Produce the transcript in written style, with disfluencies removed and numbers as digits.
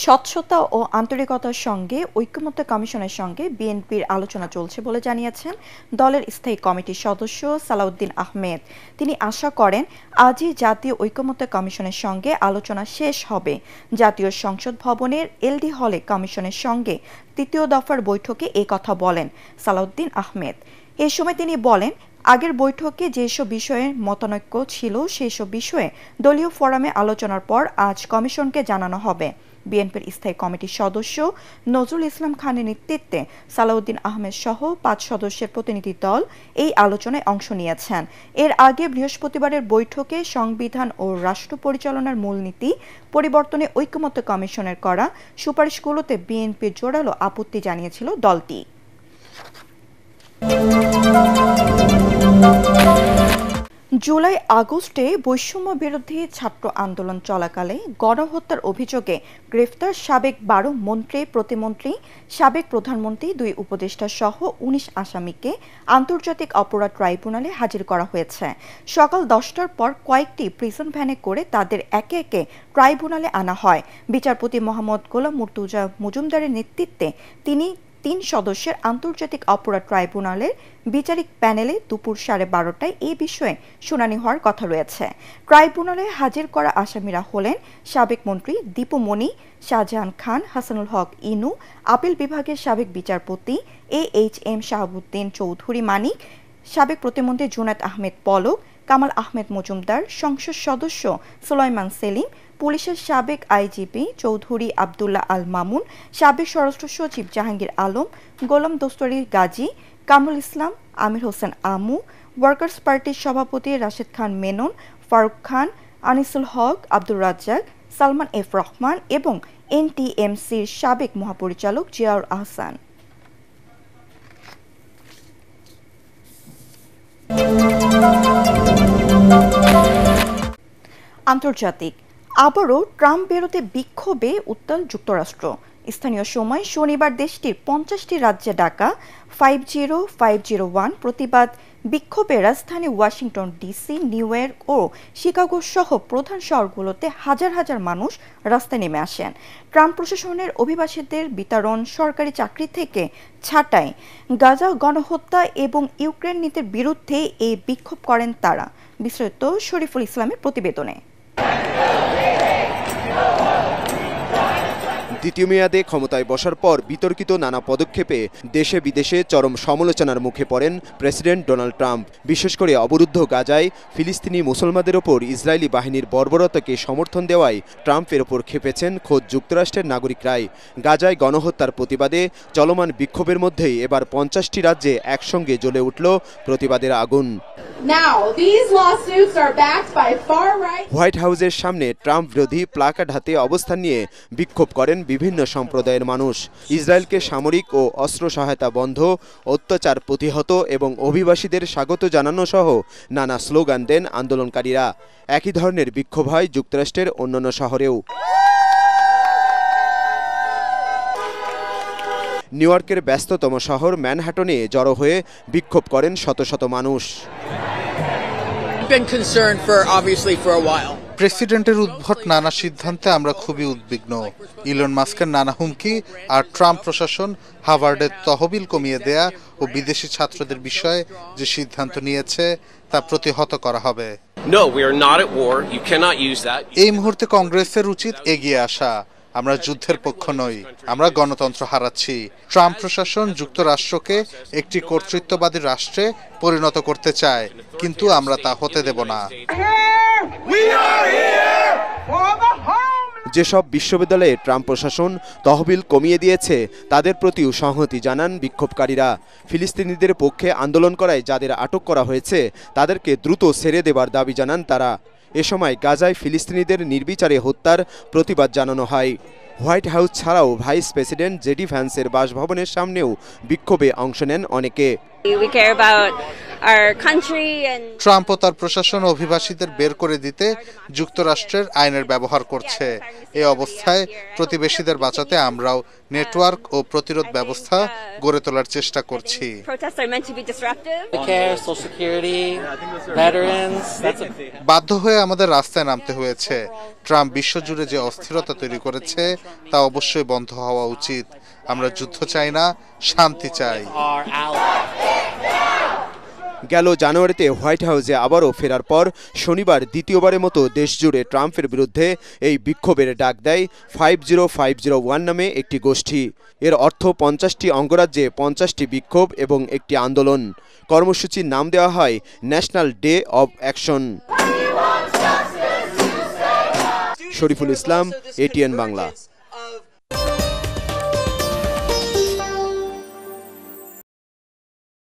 স্বচ্ছতা ও আন্তরিকতার সঙ্গে ঐকমত্য কমিশনের সঙ্গে বিএনপির আলোচনা চলছে বলে জানিয়েছেন দলের স্থায়ী কমিটির সদস্য সালাউদ্দিন আহমেদ। তিনি আশা করেন আজই জাতীয় ঐকমত্য কমিশনের সঙ্গে আলোচনা শেষ হবে। জাতীয় সংসদ ভবনের এলডি হলে কমিশনের সঙ্গে তৃতীয় দফার বৈঠকে এ কথা বলেন সালাউদ্দিন আহমেদ। এ সময় তিনি বলেন, আগের বৈঠকে যেসব বিষয়ে মতানৈক্য ছিল সেসব বিষয়ে দলীয় ফোরামে আলোচনার পর আজ কমিশনকে জানানো হবে। বিএনপির স্থায়ী কমিটির সদস্য নজরুল ইসলাম খানের নেতৃত্বে সালাউদ্দিন আহমেদ সহ ৫ সদস্যের প্রতিনিধি দল এই আলোচনায় অংশ নিয়েছেন। এর আগে বৃহস্পতিবারের বৈঠকে সংবিধান ও রাষ্ট্র পরিচালনার মূলনীতি পরিবর্তনে ঐকমত্য কমিশনের করা সুপারিশগুলোতে বিএনপির জোরালো আপত্তি জানিয়েছিল দলটি। জুলাই আগস্টে বৈষম্য বিরোধী ছাত্র আন্দোলন চলাকালে গণহত্যার অভিযোগে গ্রেফতার সাবেক ১২ মন্ত্রী, প্রতিমন্ত্রী, সাবেক প্রধানমন্ত্রী, ২ উপদেষ্টা সহ ১৯ আসামিকে আন্তর্জাতিক অপরাধ ট্রাইব্যুনালে হাজির করা হয়েছে। সকাল ১০টার পর কয়েকটি প্রিজন ভ্যানে করে তাদের একে একে ট্রাইব্যুনালে আনা হয়। বিচারপতি মোহাম্মদ গোলাম মুর্তুজা মজুমদারের নেতৃত্বে তিনি ৩ সদস্যের আন্তর্জাতিক অপরাধ ট্রাইব্যুনালের বিচারিক প্যানেলে দুপুর 12:30টায় এই বিষয়ে শুনানি হওয়ার কথা রয়েছে। ট্রাইব্যুনালে হাজির করা আসামিরা হলেন সাবেক মন্ত্রী দীপু মনি, শাহজাহান খান, হাসানুল হক ইনু, আপিল বিভাগের সাবেক বিচারপতি AHM শাহাবুদ্দিন চৌধুরী মানিক, সাবেক প্রতিমন্ত্রী জুনায়েদ আহমেদ পলক, কামাল আহমেদ মজুমদার, সংসদ সদস্য সুলাইমান সেলিম, পুলিশের সাবেক আইজিপি চৌধুরী আবদুল্লাহ আল মামুন, সাবেক স্বরাষ্ট্র সচিব জাহাঙ্গীর আলম, গোলাম দস্তরি গাজী, কামরুল ইসলাম, আমির হোসেন আমু, ওয়ার্কার্স পার্টির সভাপতি রাশেদ খান মেনন, ফারুক খান, আনিসুল হক, আব্দুর রাজ্জাক, সালমান এফ রহমান এবং NTMCর সাবেক মহাপরিচালক জিয়াউর আহসান। আন্তর্জাতিক আবারও ট্রাম্প বিরোধী বিক্ষোভে উত্তাল যুক্তরাষ্ট্র। স্থানীয় সময় শনিবার দেশটির 50টি রাজ্যে ডাকা 50501 প্রতিবাদ বিক্ষোভে রাজধানী ওয়াশিংটন ডিসি, নিউ ইয়র্ক ও শিকাগো সহ প্রধান শহরগুলোতে হাজার হাজার মানুষ রাস্তায় নেমে আসেন। ট্রাম্প প্রশাসনের অভিবাসীদের বিতরণ, সরকারি চাকরি থেকে ছাঁটাই, গাজা গণহত্যা এবং ইউক্রেন নীতির বিরুদ্ধে এই বিক্ষোভ করেন তারা। বিস্তারিত শরীফুল ইসলামের প্রতিবেদনে। দ্বিতীয় মেয়াদে ক্ষমতায় বসার পর বিতর্কিত নানা পদক্ষেপে দেশে বিদেশে চরম সমালোচনার মুখে পড়েন প্রেসিডেন্ট ডোনাল্ড ট্রাম্প। বিশেষ করে অবরুদ্ধ গাজায় ফিলিস্তিনি মুসলমানদের ওপর ইসরায়েলি বাহিনীর বর্বরতাকে সমর্থন দেওয়ায় ট্রাম্পের ওপর ক্ষেপেছেন খোদ যুক্তরাষ্ট্রের নাগরিকরাই। গাজায় গণহত্যার প্রতিবাদে চলমান বিক্ষোভের মধ্যেই এবার 50টি রাজ্যে একসঙ্গে জ্বলে উঠল প্রতিবাদের আগুন। হোয়াইট হাউসের সামনে ট্রাম্প বিরোধী প্লাকার্ড হাতে অবস্থান নিয়ে বিক্ষোভ করেন বিভিন্ন সম্প্রদায়ের মানুষ। ইসরায়েলকে সামরিক ও অস্ত্র সহায়তা বন্ধ, অত্যাচার প্রতিহত এবং অভিবাসীদের স্বাগত জানানো সহ নানা স্লোগান দেন আন্দোলনকারীরা। একই ধরনের বিক্ষোভ হয় যুক্তরাষ্ট্রের অন্যান্য শহরেও। নিউ ইয়র্কের ব্যস্ততম শহর ম্যানহাটনে জড়ো হয়ে বিক্ষোভ করেন শত শত মানুষ। প্রেসিডেন্টের উদ্ভট নানা সিদ্ধান্তে আমরা খুবই উদ্বিগ্ন। ইলন মাস্কের নানা হুমকি আর ট্রাম্প প্রশাসন হার্ভার্ডের তহবিল কমিয়ে দেয়া ও বিদেশি ছাত্রদের বিষয়ে যে সিদ্ধান্ত নিয়েছে তা প্রতিহত করা হবে। এই মুহূর্তে কংগ্রেসের উচিত এগিয়ে আসা। আমরা যুদ্ধের পক্ষ নই, আমরা গণতন্ত্র হারাচ্ছি। ট্রাম্প প্রশাসন যুক্তরাষ্ট্রকে একটি কর্তৃত্ববাদী রাষ্ট্রে পরিণত করতে চায়, কিন্তু আমরা তা হতে দেব না। যেসব বিশ্ববিদ্যালয়ে ট্রাম্প প্রশাসন তহবিল কমিয়ে দিয়েছে তাদের প্রতিও সংহতি জানান বিক্ষোভকারীরা। ফিলিস্তিনিদের পক্ষে আন্দোলন করায় যাদের আটক করা হয়েছে তাদেরকে দ্রুত ছেড়ে দেবার দাবি জানান তারা। এ সময় গাজায় ফিলিস্তিনিদের নির্বিচারে হত্যার প্রতিবাদ জানানো হয়। হোয়াইট হাউস ছাড়াও ভাইস প্রেসিডেন্ট JD ভ্যান্সের বাসভবনের সামনেও বিক্ষোভে অংশ নেন অনেকে। We care about our country and Trump ও তার প্রশাসন অভিবাসীদের বের করে দিতে যুক্তরাষ্ট্রের আইনের ব্যবহার করছে। এই অবস্থায় প্রতিবেশীদের বাঁচাতে আমরাও নেটওয়ার্ক ও প্রতিরোধ ব্যবস্থা গড়ে তোলার চেষ্টা করছি। protests are meant to be disruptive. Medicare, Social Security, veterans. বাধ্য হয়ে আমাদের রাস্তায় নামতে হয়েছে। ট্রাম্প বিশ্বজুড়ে যে অস্থিরতা তৈরি করেছে তা অবশ্যই বন্ধ হওয়া উচিত। আমরা যুদ্ধ চাই না, শান্তি চাই। Our allies. গেল জানুয়ারিতে হোয়াইট হাউসে আবারও ফেরার পর শনিবার দ্বিতীয়বারের মতো দেশজুড়ে ট্রাম্পের বিরুদ্ধে এই বিক্ষোভের ডাক দেয় 50501 নামে একটি গোষ্ঠী। এর অর্থ 50টি অঙ্গরাজ্যে 50টি বিক্ষোভ এবং একটি আন্দোলন। কর্মসূচির নাম দেওয়া হয় national day of action. Shariful Islam, ATN Bangla.